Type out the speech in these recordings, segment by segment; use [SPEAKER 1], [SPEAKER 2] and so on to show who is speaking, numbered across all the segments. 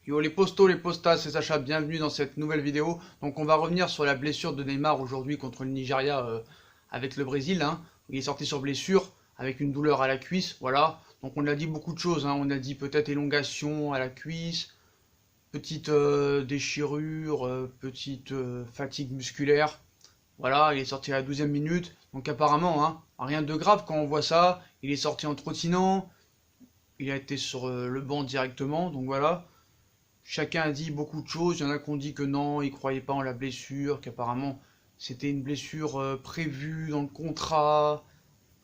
[SPEAKER 1] Yo les postos, les postas, c'est Sacha, bienvenue dans cette nouvelle vidéo. Donc on va revenir sur la blessure de Neymar aujourd'hui contre le Nigeria avec le Brésil. Il est sorti sur blessure avec une douleur à la cuisse, voilà. Donc on a dit beaucoup de choses, on a dit peut-être élongation à la cuisse, petite déchirure, petite fatigue musculaire. Voilà, il est sorti à la 12e minute. Donc apparemment, rien de grave quand on voit ça. Il est sorti en trottinant, il a été sur le banc directement, donc voilà. Chacun a dit beaucoup de choses, il y en a qui ont dit que non, ils ne croyaient pas en la blessure, qu'apparemment c'était une blessure prévue dans le contrat,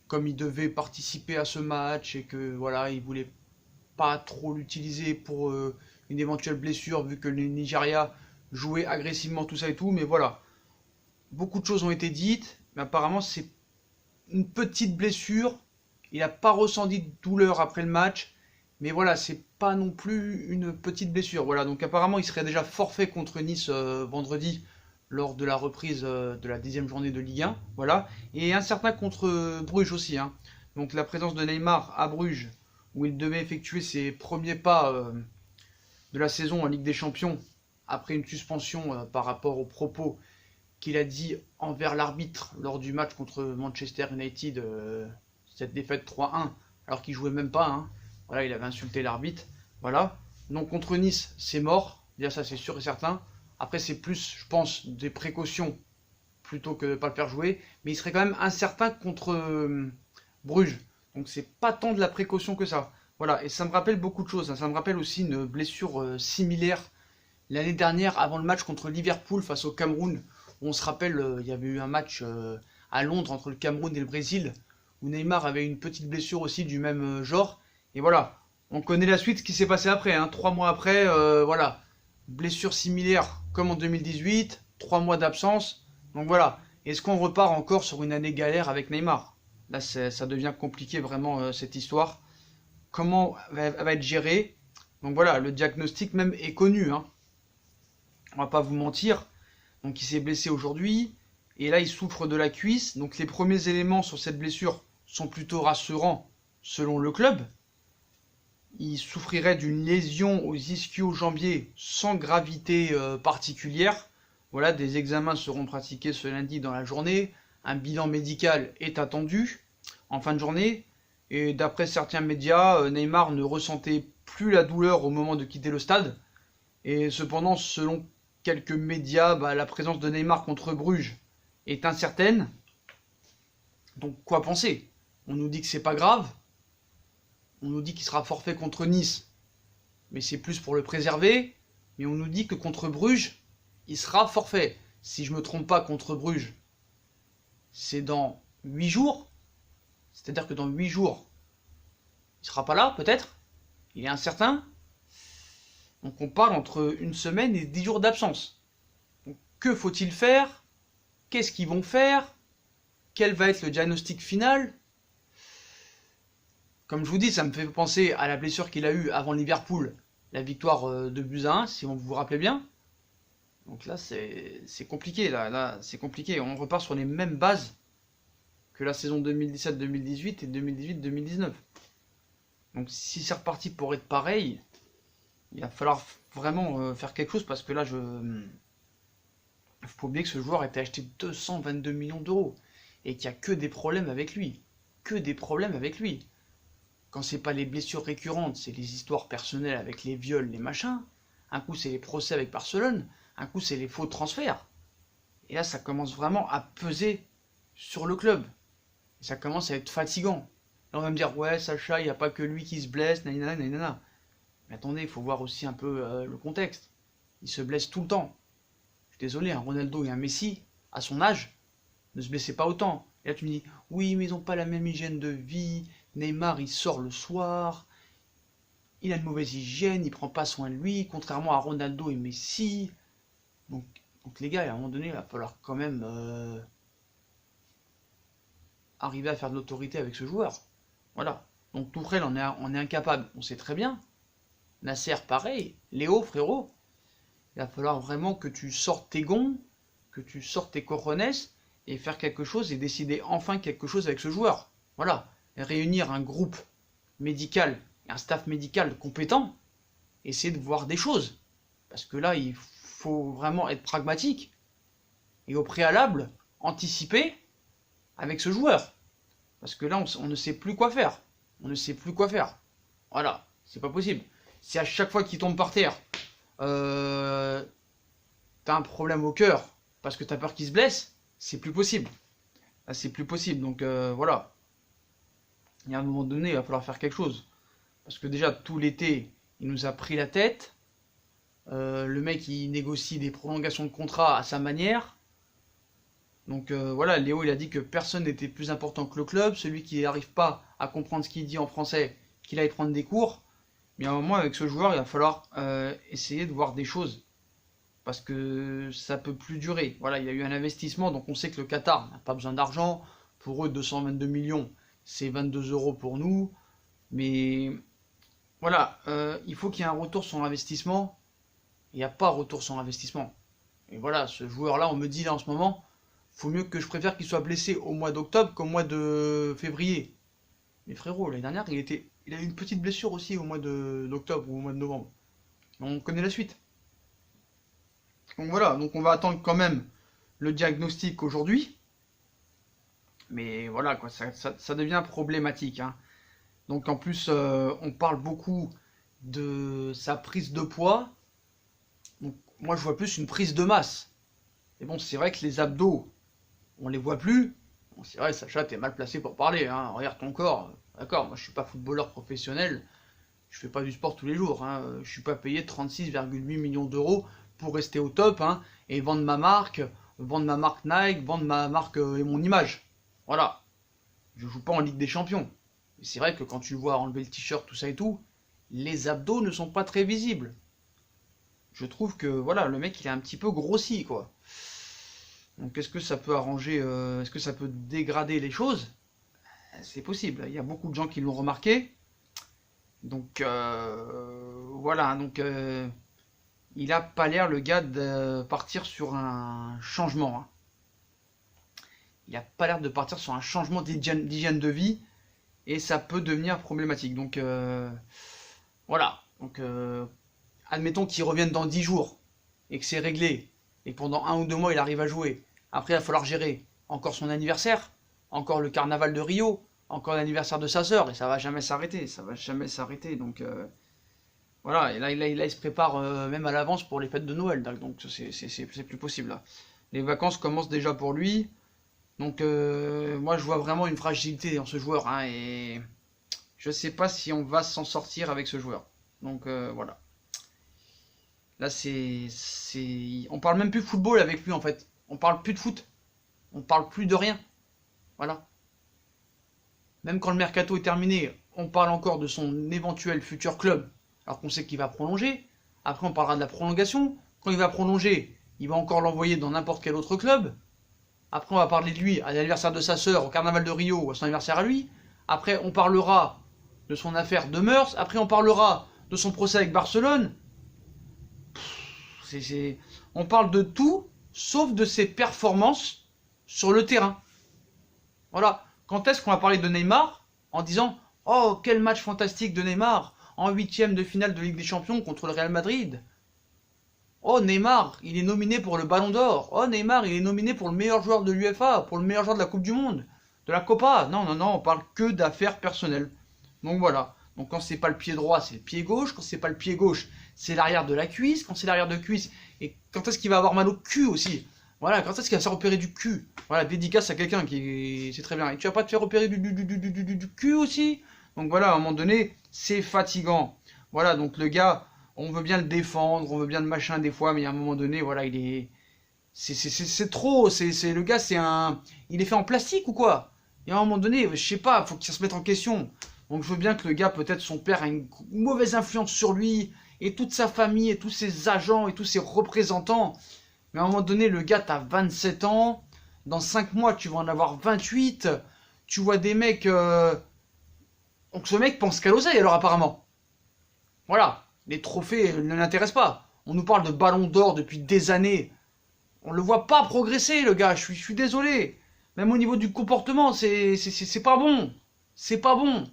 [SPEAKER 1] comme il devait participer à ce match et que voilà, il voulait pas trop l'utiliser pour une éventuelle blessure vu que le Nigeria jouait agressivement tout ça et tout, mais voilà. Beaucoup de choses ont été dites, mais apparemment c'est une petite blessure, il n'a pas ressenti de douleur après le match, mais voilà, c'est pas non plus une petite blessure. Voilà, donc apparemment il serait déjà forfait contre Nice vendredi lors de la reprise de la 10e journée de Ligue 1. Voilà, et un certain contre Bruges aussi. Donc la présence de Neymar à Bruges, où il devait effectuer ses premiers pas de la saison en Ligue des Champions, après une suspension par rapport aux propos qu'il a dit envers l'arbitre lors du match contre Manchester United, cette défaite 3-1, alors qu'il jouait même pas. Voilà, il avait insulté l'arbitre. Voilà. Donc contre Nice, c'est mort. Bien ça, c'est sûr et certain. Après, c'est plus, je pense, des précautions plutôt que de ne pas le faire jouer. Mais il serait quand même incertain contre Bruges. Donc c'est pas tant de la précaution que ça. Voilà. Et ça me rappelle beaucoup de choses. Ça me rappelle aussi une blessure similaire l'année dernière avant le match contre Liverpool face au Cameroun. On se rappelle, il y avait eu un match à Londres entre le Cameroun et le Brésil où Neymar avait une petite blessure aussi du même genre. Et voilà, on connaît la suite, ce qui s'est passé après. 3 mois après, voilà, blessure similaire comme en 2018, 3 mois d'absence. Donc voilà, est-ce qu'on repart encore sur une année galère avec Neymar? Là, ça devient compliqué vraiment cette histoire. Comment elle va être gérée? Donc voilà, le diagnostic même est connu. On va pas vous mentir. Donc il s'est blessé aujourd'hui, et là il souffre de la cuisse. Donc les premiers éléments sur cette blessure sont plutôt rassurants selon le club. Il souffrirait d'une lésion aux ischio-jambiers sans gravité particulière. Voilà, des examens seront pratiqués ce lundi dans la journée. Un bilan médical est attendu en fin de journée. Et d'après certains médias, Neymar ne ressentait plus la douleur au moment de quitter le stade. Et cependant, selon quelques médias, la présence de Neymar contre Bruges est incertaine. Donc quoi penser? On nous dit que c'est pas grave. On nous dit qu'il sera forfait contre Nice, mais c'est plus pour le préserver. Mais on nous dit que contre Bruges, il sera forfait. Si je me trompe pas, contre Bruges, c'est dans 8 jours. C'est-à-dire que dans 8 jours, il sera pas là, peut-être. Il est incertain. Donc on parle entre une semaine et 10 jours d'absence. Donc que faut-il faire? Qu'est-ce qu'ils vont faire? Quel va être le diagnostic final? Comme je vous dis, ça me fait penser à la blessure qu'il a eue avant Liverpool, la victoire de buts à 1, si vous vous rappelez bien. Donc là, c'est compliqué. Là, c'est compliqué. On repart sur les mêmes bases que la saison 2017-2018 et 2018-2019. Donc si c'est reparti pour être pareil, il va falloir vraiment faire quelque chose parce que là, il faut pas oublier que ce joueur a été acheté 222 millions d'euros et qu'il n'y a que des problèmes avec lui. Que des problèmes avec lui. Quand c'est pas les blessures récurrentes, c'est les histoires personnelles avec les viols, les machins. Un coup, c'est les procès avec Barcelone. Un coup, c'est les faux transferts. Et là, ça commence vraiment à peser sur le club. Et ça commence à être fatigant. Là, on va me dire, ouais, Sacha, il n'y a pas que lui qui se blesse, nanana, nanana. Mais attendez, il faut voir aussi un peu le contexte. Il se blesse tout le temps. Je suis désolé, un Ronaldo et un Messi, à son âge, ne se blessaient pas autant. Et là, tu me dis, oui, mais ils n'ont pas la même hygiène de vie. Neymar, il sort le soir. Il a une mauvaise hygiène, il prend pas soin de lui, contrairement à Ronaldo et Messi. Donc les gars, à un moment donné, il va falloir quand même arriver à faire de l'autorité avec ce joueur. Voilà. Donc Tourelle, on est incapable, on sait très bien. Nasser, pareil. Léo, frérot, il va falloir vraiment que tu sortes tes gonds, que tu sortes tes cojones et faire quelque chose et décider enfin quelque chose avec ce joueur. Voilà. Et réunir un groupe médical et un staff médical compétent essayer de voir des choses. Parce que là, il faut vraiment être pragmatique et au préalable, anticiper avec ce joueur. Parce que là, on ne sait plus quoi faire. On ne sait plus quoi faire. Voilà, c'est pas possible. Si à chaque fois qu'il tombe par terre, t'as un problème au cœur parce que t'as peur qu'il se blesse, c'est plus possible. Là, c'est plus possible. Donc voilà. Il y a un moment donné, il va falloir faire quelque chose. Parce que déjà, tout l'été, il nous a pris la tête. Le mec, il négocie des prolongations de contrat à sa manière. Donc voilà, Léo, il a dit que personne n'était plus important que le club. Celui qui n'arrive pas à comprendre ce qu'il dit en français, qu'il aille prendre des cours. Mais à un moment, avec ce joueur, il va falloir essayer de voir des choses. Parce que ça peut plus durer. Voilà, il y a eu un investissement, donc on sait que le Qatar n'a pas besoin d'argent. Pour eux, 222 millions, c'est 22 euros pour nous. Mais voilà, il faut qu'il y ait un retour sur investissement. Il n'y a pas retour sur investissement. Et voilà, ce joueur-là, on me dit là en ce moment, faut mieux que je préfère qu'il soit blessé au mois d'octobre qu'au mois de février. Mais frérot, l'année dernière, il a eu une petite blessure aussi au mois d'octobre ou au mois de novembre. On connaît la suite. Donc voilà, donc on va attendre quand même le diagnostic aujourd'hui. Mais voilà, quoi, ça devient problématique. Hein. Donc en plus, on parle beaucoup de sa prise de poids. Donc moi, je vois plus une prise de masse. Mais bon, c'est vrai que les abdos, on les voit plus. Bon, c'est vrai, Sacha, t'es mal placé pour parler. Hein. Regarde ton corps. D'accord, moi je suis pas footballeur professionnel. Je fais pas du sport tous les jours. Hein. Je suis pas payé 36,8 millions d'euros pour rester au top et vendre ma marque Nike, vendre ma marque et mon image. Voilà. Je joue pas en Ligue des Champions. Mais c'est vrai que quand tu vois enlever le t-shirt, tout ça et tout, les abdos ne sont pas très visibles. Je trouve que voilà, le mec il est un petit peu grossi quoi. Donc est-ce que ça peut arranger, est-ce que ça peut dégrader les choses? C'est possible. Il y a beaucoup de gens qui l'ont remarqué. Donc voilà, donc il a pas l'air le gars de partir sur un changement. Hein. Il a pas l'air de partir sur un changement d'hygiène de vie et ça peut devenir problématique. Donc voilà. Donc admettons qu'il revienne dans 10 jours et que c'est réglé et que pendant 1 ou 2 mois il arrive à jouer. Après il va falloir gérer encore son anniversaire, encore le carnaval de Rio, encore l'anniversaire de sa sœur et ça va jamais s'arrêter. Ça va jamais s'arrêter. Donc voilà, et là il se prépare même à l'avance pour les fêtes de Noël, donc c'est plus possible là. Les vacances commencent déjà pour lui, donc moi je vois vraiment une fragilité dans ce joueur, hein, et je sais pas si on va s'en sortir avec ce joueur. Donc voilà. Là on parle même plus football avec lui en fait, on parle plus de foot, on parle plus de rien, voilà. Même quand le mercato est terminé, on parle encore de son éventuel futur club. Alors qu'on sait qu'il va prolonger. Après, on parlera de la prolongation. Quand il va prolonger, il va encore l'envoyer dans n'importe quel autre club. Après, on va parler de lui à l'anniversaire de sa sœur, au carnaval de Rio, ou à son anniversaire à lui. Après, on parlera de son affaire de mœurs. Après, on parlera de son procès avec Barcelone. On parle de tout, sauf de ses performances sur le terrain. Voilà. Quand est-ce qu'on va parler de Neymar en disant « Oh, quel match fantastique de Neymar !» en 8e de finale de Ligue des Champions contre le Real Madrid. Oh, Neymar, il est nominé pour le Ballon d'Or. Oh, Neymar, il est nominé pour le meilleur joueur de l'UEFA, pour le meilleur joueur de la Coupe du Monde, de la Copa. Non, non, non, on parle que d'affaires personnelles. Donc voilà. Donc quand c'est pas le pied droit, c'est le pied gauche. Quand c'est pas le pied gauche, c'est l'arrière de la cuisse. Quand c'est l'arrière de cuisse, et quand est-ce qu'il va avoir mal au cul aussi? Voilà, quand est-ce qu'il va se faire opérer du cul? Voilà, dédicace à quelqu'un qui... C'est très bien. Et tu vas pas te faire opérer du cul aussi? Donc voilà, à un moment donné, c'est fatigant. Voilà, donc le gars, on veut bien le défendre, on veut bien le machin des fois, mais à un moment donné, voilà, il est... C'est trop, le gars, il est fait en plastique ou quoi? Et à un moment donné, je sais pas, faut qu'il se mette en question. Donc je veux bien que le gars, peut-être son père a une mauvaise influence sur lui, et toute sa famille, et tous ses agents, et tous ses représentants. Mais à un moment donné, le gars, t'as 27 ans, dans 5 mois, tu vas en avoir 28, tu vois des mecs... Donc ce mec pense qu'à l'oseille alors apparemment. Voilà, les trophées ne l'intéressent pas. On nous parle de ballon d'or depuis des années. On le voit pas progresser le gars, je suis désolé. Même au niveau du comportement, c'est pas bon. C'est pas bon.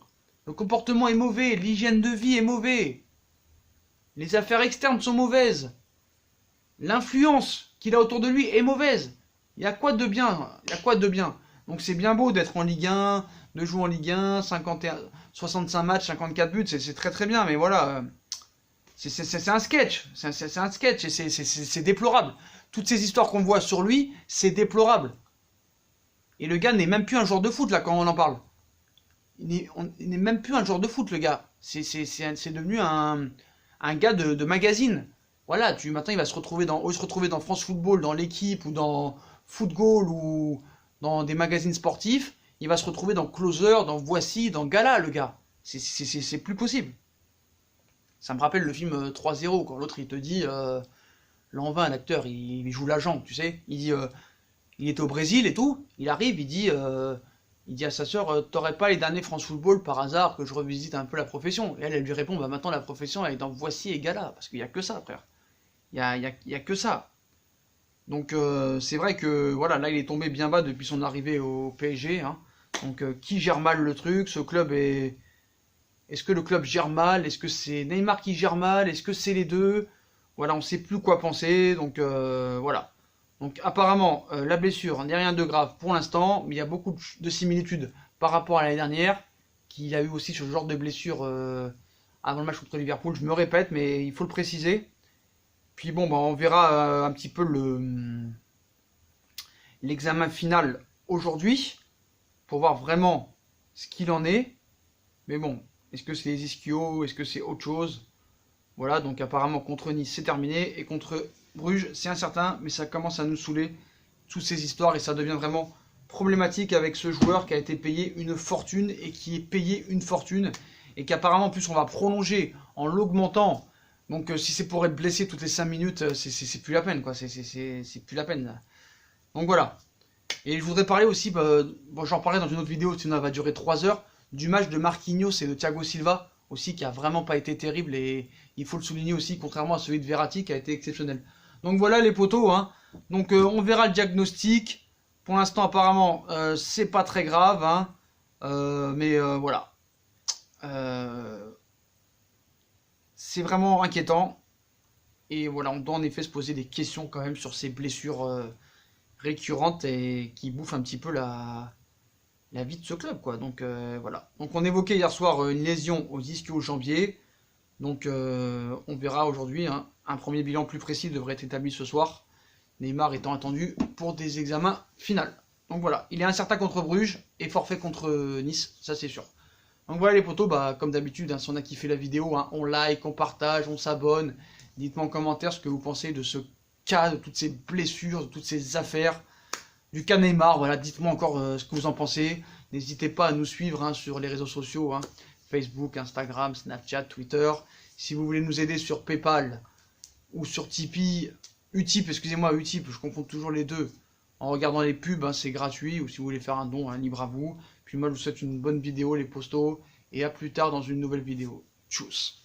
[SPEAKER 1] Le comportement est mauvais, l'hygiène de vie est mauvais. Les affaires externes sont mauvaises. L'influence qu'il a autour de lui est mauvaise. Il y a quoi de bien? Il y a quoi de bien? Donc c'est bien beau d'être en Ligue 1, de jouer en Ligue 1, 65 matchs, 54 buts, c'est très très bien, mais voilà, c'est un sketch, c'est un sketch et c'est déplorable. Toutes ces histoires qu'on voit sur lui, c'est déplorable. Et le gars n'est même plus un joueur de foot là quand on en parle. Il n'est même plus un joueur de foot le gars. C'est devenu un gars de magazine. Voilà, maintenant il va se retrouver dans France Football, dans l'équipe ou dans Football ou dans des magazines sportifs. Il va se retrouver dans Closer, dans Voici, dans Gala le gars. C'est plus possible. Ça me rappelle le film 3-0 quand l'autre il te dit l'an 20, l'acteur il joue l'agent, tu sais. Il dit il était au Brésil et tout. Il arrive, il dit à sa sœur t'aurais pas les derniers France Football par hasard que je revisite un peu la profession. Et elle lui répond bah maintenant la profession elle est dans Voici et Gala parce qu'il y a que ça frère. Il y a que ça. Donc c'est vrai que voilà là il est tombé bien bas depuis son arrivée au PSG. Hein. Donc qui gère mal le truc? Ce club est Est-ce que le club gère mal? Est-ce que c'est Neymar qui gère mal? Est-ce que c'est les deux? Voilà, on ne sait plus quoi penser. Donc voilà. Donc apparemment, la blessure n'est rien de grave pour l'instant, mais il y a beaucoup de similitudes par rapport à l'année dernière, qui a eu aussi ce genre de blessure avant le match contre Liverpool. Je me répète, mais il faut le préciser. Puis bon, bah, on verra un petit peu l'examen final aujourd'hui, pour voir vraiment ce qu'il en est. Mais bon, est-ce que c'est les ischios? Est-ce que c'est autre chose? Voilà, donc apparemment contre Nice c'est terminé. Et contre Bruges c'est incertain, mais ça commence à nous saouler, toutes ces histoires. Et ça devient vraiment problématique avec ce joueur qui a été payé une fortune et qui est payé une fortune. Et qu'apparemment en plus on va prolonger en l'augmentant. Donc si c'est pour être blessé toutes les 5 minutes, c'est plus la peine quoi. C'est plus la peine là. Donc voilà. Et je voudrais parler aussi, bon, j'en parlerai dans une autre vidéo, sinon elle va durer 3 heures, du match de Marquinhos et de Thiago Silva, aussi qui a vraiment pas été terrible, et il faut le souligner aussi, contrairement à celui de Verratti qui a été exceptionnel. Donc voilà les potos, hein. Donc on verra le diagnostic. Pour l'instant apparemment c'est pas très grave, hein. Mais voilà. C'est vraiment inquiétant. Et voilà, on doit en effet se poser des questions quand même sur ces blessures récurrente et qui bouffe un petit peu la vie de ce club quoi. Donc voilà. Donc on évoquait hier soir une lésion aux ischio-jambiers. Donc on verra aujourd'hui. Hein. Un premier bilan plus précis devrait être établi ce soir. Neymar étant attendu pour des examens finaux. Donc voilà, il est incertain contre Bruges et forfait contre Nice, ça c'est sûr. Donc voilà les potos, bah, comme d'habitude, hein, si on a kiffé la vidéo, hein, on like, on partage, on s'abonne. Dites-moi en commentaire ce que vous pensez de ce cas, de toutes ces blessures, de toutes ces affaires, du cas Neymar. Voilà, dites-moi encore ce que vous en pensez. N'hésitez pas à nous suivre hein, sur les réseaux sociaux, hein, Facebook, Instagram, Snapchat, Twitter. Si vous voulez nous aider sur PayPal ou sur Tipeee, Utip, excusez-moi, Utip, je confonds toujours les deux. En regardant les pubs, hein, c'est gratuit, ou si vous voulez faire un don, hein, libre à vous. Puis moi, je vous souhaite une bonne vidéo, les postos, et à plus tard dans une nouvelle vidéo. Tchuss!